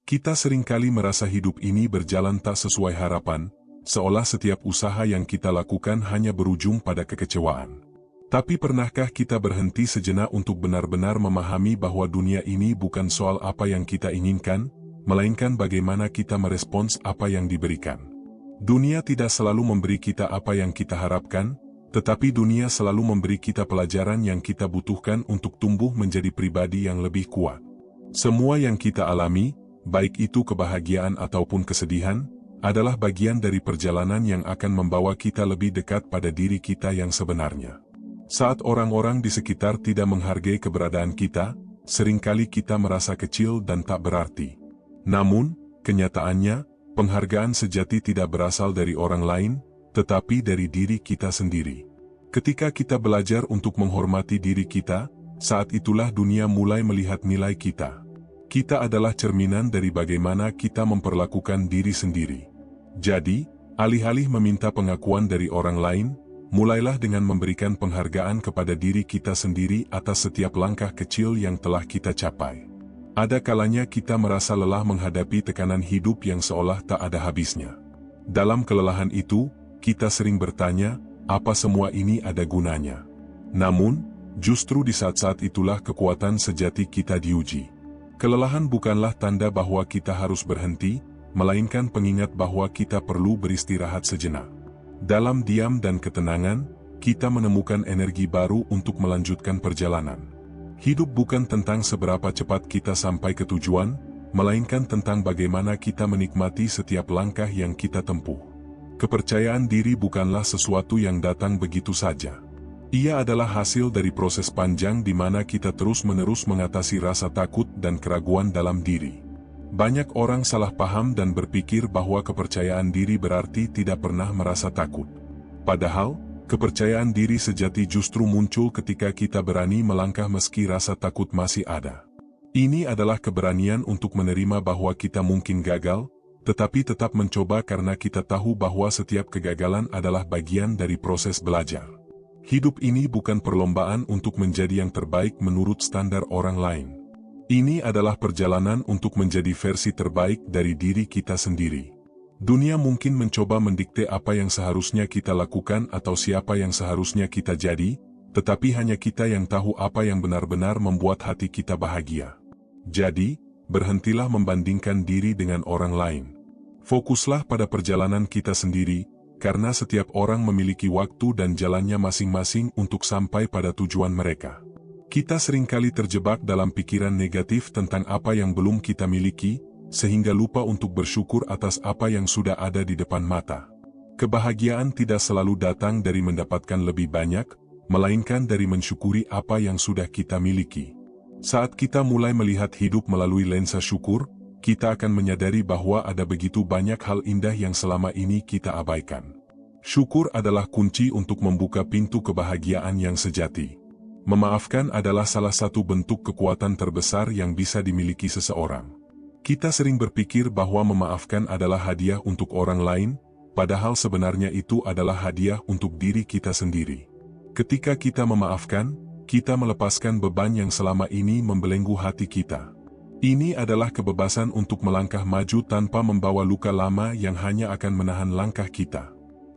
Kita seringkali merasa hidup ini berjalan tak sesuai harapan, seolah setiap usaha yang kita lakukan hanya berujung pada kekecewaan. Tapi pernahkah kita berhenti sejenak untuk benar-benar memahami bahwa dunia ini bukan soal apa yang kita inginkan, melainkan bagaimana kita merespons apa yang diberikan? Dunia tidak selalu memberi kita apa yang kita harapkan, tetapi dunia selalu memberi kita pelajaran yang kita butuhkan untuk tumbuh menjadi pribadi yang lebih kuat. Semua yang kita alami, baik itu kebahagiaan ataupun kesedihan, adalah bagian dari perjalanan yang akan membawa kita lebih dekat pada diri kita yang sebenarnya. Saat orang-orang di sekitar tidak menghargai keberadaan kita, seringkali kita merasa kecil dan tak berarti. Namun, kenyataannya, penghargaan sejati tidak berasal dari orang lain, tetapi dari diri kita sendiri. Ketika kita belajar untuk menghormati diri kita, saat itulah dunia mulai melihat nilai kita. Kita adalah cerminan dari bagaimana kita memperlakukan diri sendiri. Jadi, alih-alih meminta pengakuan dari orang lain, mulailah dengan memberikan penghargaan kepada diri kita sendiri atas setiap langkah kecil yang telah kita capai. Ada kalanya kita merasa lelah menghadapi tekanan hidup yang seolah tak ada habisnya. Dalam kelelahan itu, kita sering bertanya, apa semua ini ada gunanya? Namun, justru di saat-saat itulah kekuatan sejati kita diuji. Kelelahan bukanlah tanda bahwa kita harus berhenti, melainkan pengingat bahwa kita perlu beristirahat sejenak. Dalam diam dan ketenangan, kita menemukan energi baru untuk melanjutkan perjalanan. Hidup bukan tentang seberapa cepat kita sampai ke tujuan, melainkan tentang bagaimana kita menikmati setiap langkah yang kita tempuh. Kepercayaan diri bukanlah sesuatu yang datang begitu saja. Ia adalah hasil dari proses panjang di mana kita terus-menerus mengatasi rasa takut dan keraguan dalam diri. Banyak orang salah paham dan berpikir bahwa kepercayaan diri berarti tidak pernah merasa takut. Padahal, kepercayaan diri sejati justru muncul ketika kita berani melangkah meski rasa takut masih ada. Ini adalah keberanian untuk menerima bahwa kita mungkin gagal, tetapi tetap mencoba karena kita tahu bahwa setiap kegagalan adalah bagian dari proses belajar. Hidup ini bukan perlombaan untuk menjadi yang terbaik menurut standar orang lain. Ini adalah perjalanan untuk menjadi versi terbaik dari diri kita sendiri. Dunia mungkin mencoba mendikte apa yang seharusnya kita lakukan atau siapa yang seharusnya kita jadi, tetapi hanya kita yang tahu apa yang benar-benar membuat hati kita bahagia. Jadi, berhentilah membandingkan diri dengan orang lain. Fokuslah pada perjalanan kita sendiri, karena setiap orang memiliki waktu dan jalannya masing-masing untuk sampai pada tujuan mereka. Kita seringkali terjebak dalam pikiran negatif tentang apa yang belum kita miliki, sehingga lupa untuk bersyukur atas apa yang sudah ada di depan mata. Kebahagiaan tidak selalu datang dari mendapatkan lebih banyak, melainkan dari mensyukuri apa yang sudah kita miliki. Saat kita mulai melihat hidup melalui lensa syukur, kita akan menyadari bahwa ada begitu banyak hal indah yang selama ini kita abaikan. Syukur adalah kunci untuk membuka pintu kebahagiaan yang sejati. Memaafkan adalah salah satu bentuk kekuatan terbesar yang bisa dimiliki seseorang. Kita sering berpikir bahwa memaafkan adalah hadiah untuk orang lain, padahal sebenarnya itu adalah hadiah untuk diri kita sendiri. Ketika kita memaafkan, kita melepaskan beban yang selama ini membelenggu hati kita. Ini adalah kebebasan untuk melangkah maju tanpa membawa luka lama yang hanya akan menahan langkah kita.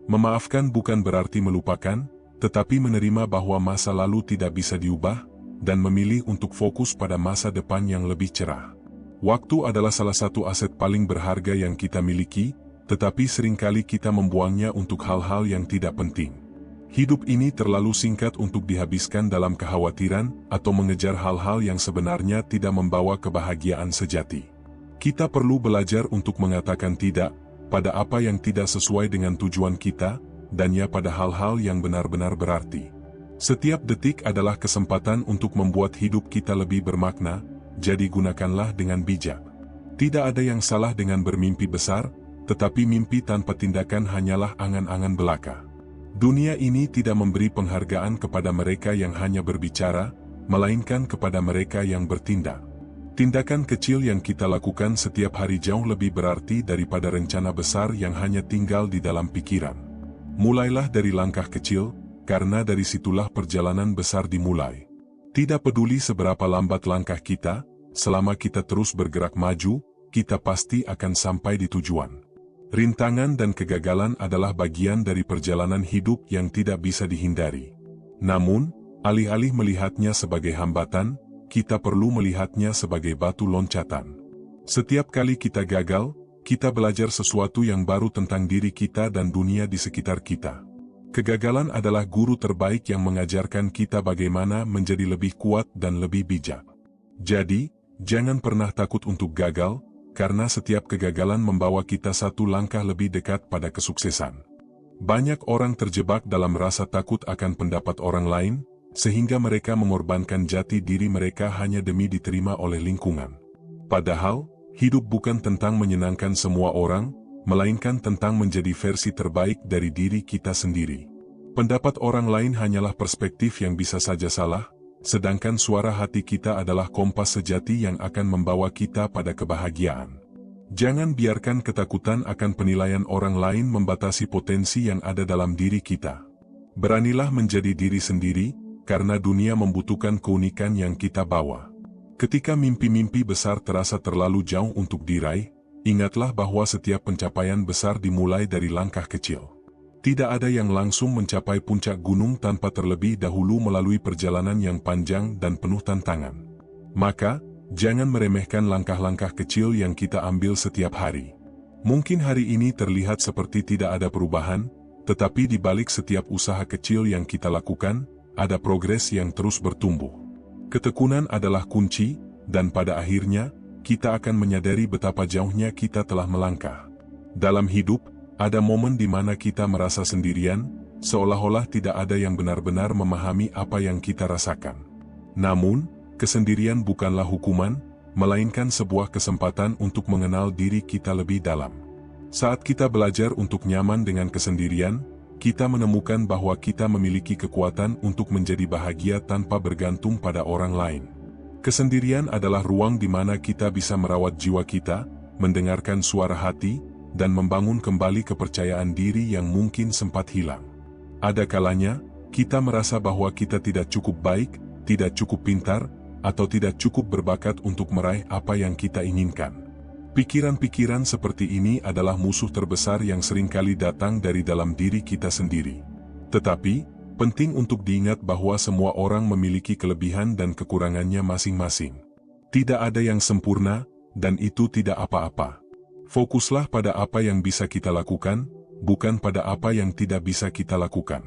Memaafkan bukan berarti melupakan, tetapi menerima bahwa masa lalu tidak bisa diubah, dan memilih untuk fokus pada masa depan yang lebih cerah. Waktu adalah salah satu aset paling berharga yang kita miliki, tetapi seringkali kita membuangnya untuk hal-hal yang tidak penting. Hidup ini terlalu singkat untuk dihabiskan dalam kekhawatiran atau mengejar hal-hal yang sebenarnya tidak membawa kebahagiaan sejati. Kita perlu belajar untuk mengatakan tidak pada apa yang tidak sesuai dengan tujuan kita, dan ya pada hal-hal yang benar-benar berarti. Setiap detik adalah kesempatan untuk membuat hidup kita lebih bermakna, jadi gunakanlah dengan bijak. Tidak ada yang salah dengan bermimpi besar, tetapi mimpi tanpa tindakan hanyalah angan-angan belaka. Dunia ini tidak memberi penghargaan kepada mereka yang hanya berbicara, melainkan kepada mereka yang bertindak. Tindakan kecil yang kita lakukan setiap hari jauh lebih berarti daripada rencana besar yang hanya tinggal di dalam pikiran. Mulailah dari langkah kecil, karena dari situlah perjalanan besar dimulai. Tidak peduli seberapa lambat langkah kita, selama kita terus bergerak maju, kita pasti akan sampai di tujuan. Rintangan dan kegagalan adalah bagian dari perjalanan hidup yang tidak bisa dihindari. Namun, alih-alih melihatnya sebagai hambatan, kita perlu melihatnya sebagai batu loncatan. Setiap kali kita gagal, kita belajar sesuatu yang baru tentang diri kita dan dunia di sekitar kita. Kegagalan adalah guru terbaik yang mengajarkan kita bagaimana menjadi lebih kuat dan lebih bijak. Jadi, jangan pernah takut untuk gagal, karena setiap kegagalan membawa kita satu langkah lebih dekat pada kesuksesan. Banyak orang terjebak dalam rasa takut akan pendapat orang lain, sehingga mereka mengorbankan jati diri mereka hanya demi diterima oleh lingkungan. Padahal, hidup bukan tentang menyenangkan semua orang, melainkan tentang menjadi versi terbaik dari diri kita sendiri. Pendapat orang lain hanyalah perspektif yang bisa saja salah, sedangkan suara hati kita adalah kompas sejati yang akan membawa kita pada kebahagiaan. Jangan biarkan ketakutan akan penilaian orang lain membatasi potensi yang ada dalam diri kita. Beranilah menjadi diri sendiri, karena dunia membutuhkan keunikan yang kita bawa. Ketika mimpi-mimpi besar terasa terlalu jauh untuk diraih, ingatlah bahwa setiap pencapaian besar dimulai dari langkah kecil. Tidak ada yang langsung mencapai puncak gunung tanpa terlebih dahulu melalui perjalanan yang panjang dan penuh tantangan. Maka, jangan meremehkan langkah-langkah kecil yang kita ambil setiap hari. Mungkin hari ini terlihat seperti tidak ada perubahan, tetapi di balik setiap usaha kecil yang kita lakukan, ada progres yang terus bertumbuh. Ketekunan adalah kunci, dan pada akhirnya, kita akan menyadari betapa jauhnya kita telah melangkah. Dalam hidup, ada momen di mana kita merasa sendirian, seolah-olah tidak ada yang benar-benar memahami apa yang kita rasakan. Namun, kesendirian bukanlah hukuman, melainkan sebuah kesempatan untuk mengenal diri kita lebih dalam. Saat kita belajar untuk nyaman dengan kesendirian, kita menemukan bahwa kita memiliki kekuatan untuk menjadi bahagia tanpa bergantung pada orang lain. Kesendirian adalah ruang di mana kita bisa merawat jiwa kita, mendengarkan suara hati, dan membangun kembali kepercayaan diri yang mungkin sempat hilang. Ada kalanya, kita merasa bahwa kita tidak cukup baik, tidak cukup pintar, atau tidak cukup berbakat untuk meraih apa yang kita inginkan. Pikiran-pikiran seperti ini adalah musuh terbesar yang seringkali datang dari dalam diri kita sendiri. Tetapi, penting untuk diingat bahwa semua orang memiliki kelebihan dan kekurangannya masing-masing. Tidak ada yang sempurna, dan itu tidak apa-apa. Fokuslah pada apa yang bisa kita lakukan, bukan pada apa yang tidak bisa kita lakukan.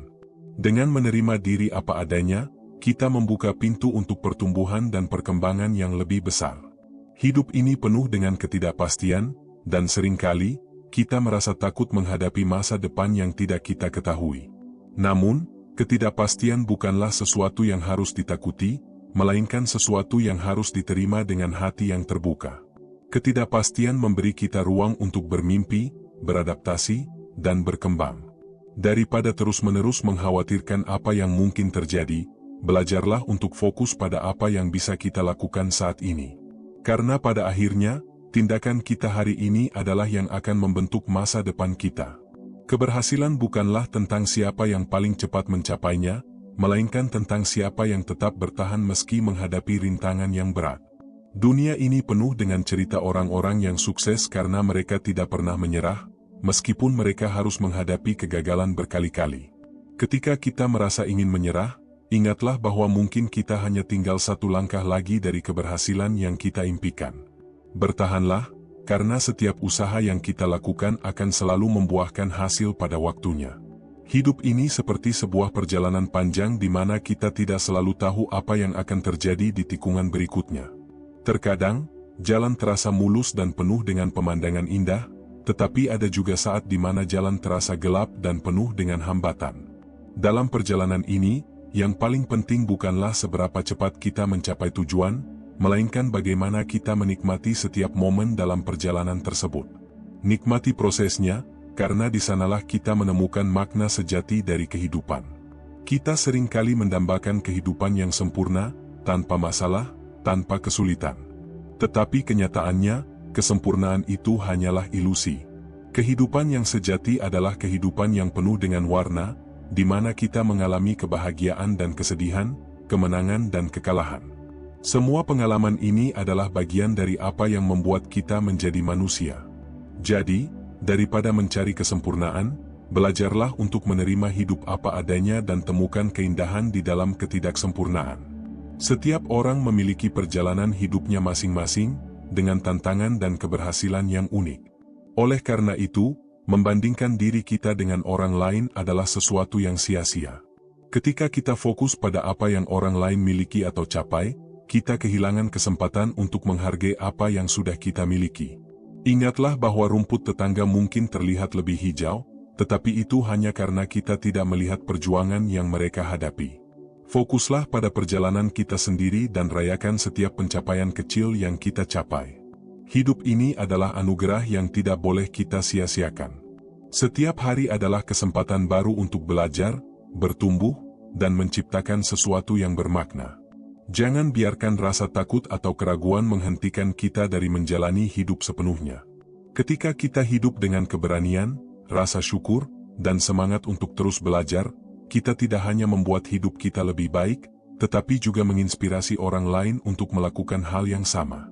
Dengan menerima diri apa adanya, kita membuka pintu untuk pertumbuhan dan perkembangan yang lebih besar. Hidup ini penuh dengan ketidakpastian, dan seringkali, kita merasa takut menghadapi masa depan yang tidak kita ketahui. Namun, ketidakpastian bukanlah sesuatu yang harus ditakuti, melainkan sesuatu yang harus diterima dengan hati yang terbuka. Ketidakpastian memberi kita ruang untuk bermimpi, beradaptasi, dan berkembang. Daripada terus-menerus mengkhawatirkan apa yang mungkin terjadi, belajarlah untuk fokus pada apa yang bisa kita lakukan saat ini. Karena pada akhirnya, tindakan kita hari ini adalah yang akan membentuk masa depan kita. Keberhasilan bukanlah tentang siapa yang paling cepat mencapainya, melainkan tentang siapa yang tetap bertahan meski menghadapi rintangan yang berat. Dunia ini penuh dengan cerita orang-orang yang sukses karena mereka tidak pernah menyerah, meskipun mereka harus menghadapi kegagalan berkali-kali. Ketika kita merasa ingin menyerah, ingatlah bahwa mungkin kita hanya tinggal satu langkah lagi dari keberhasilan yang kita impikan. Bertahanlah, karena setiap usaha yang kita lakukan akan selalu membuahkan hasil pada waktunya. Hidup ini seperti sebuah perjalanan panjang di mana kita tidak selalu tahu apa yang akan terjadi di tikungan berikutnya. Terkadang, jalan terasa mulus dan penuh dengan pemandangan indah, tetapi ada juga saat di mana jalan terasa gelap dan penuh dengan hambatan. Dalam perjalanan ini, yang paling penting bukanlah seberapa cepat kita mencapai tujuan, melainkan bagaimana kita menikmati setiap momen dalam perjalanan tersebut. Nikmati prosesnya, karena di sanalah kita menemukan makna sejati dari kehidupan. Kita seringkali mendambakan kehidupan yang sempurna, tanpa masalah, tanpa kesulitan. Tetapi kenyataannya, kesempurnaan itu hanyalah ilusi. Kehidupan yang sejati adalah kehidupan yang penuh dengan warna, di mana kita mengalami kebahagiaan dan kesedihan, kemenangan dan kekalahan. Semua pengalaman ini adalah bagian dari apa yang membuat kita menjadi manusia. Jadi, daripada mencari kesempurnaan, belajarlah untuk menerima hidup apa adanya dan temukan keindahan di dalam ketidaksempurnaan. Setiap orang memiliki perjalanan hidupnya masing-masing, dengan tantangan dan keberhasilan yang unik. Oleh karena itu, membandingkan diri kita dengan orang lain adalah sesuatu yang sia-sia. Ketika kita fokus pada apa yang orang lain miliki atau capai, kita kehilangan kesempatan untuk menghargai apa yang sudah kita miliki. Ingatlah bahwa rumput tetangga mungkin terlihat lebih hijau, tetapi itu hanya karena kita tidak melihat perjuangan yang mereka hadapi. Fokuslah pada perjalanan kita sendiri dan rayakan setiap pencapaian kecil yang kita capai. Hidup ini adalah anugerah yang tidak boleh kita sia-siakan. Setiap hari adalah kesempatan baru untuk belajar, bertumbuh, dan menciptakan sesuatu yang bermakna. Jangan biarkan rasa takut atau keraguan menghentikan kita dari menjalani hidup sepenuhnya. Ketika kita hidup dengan keberanian, rasa syukur, dan semangat untuk terus belajar, kita tidak hanya membuat hidup kita lebih baik, tetapi juga menginspirasi orang lain untuk melakukan hal yang sama.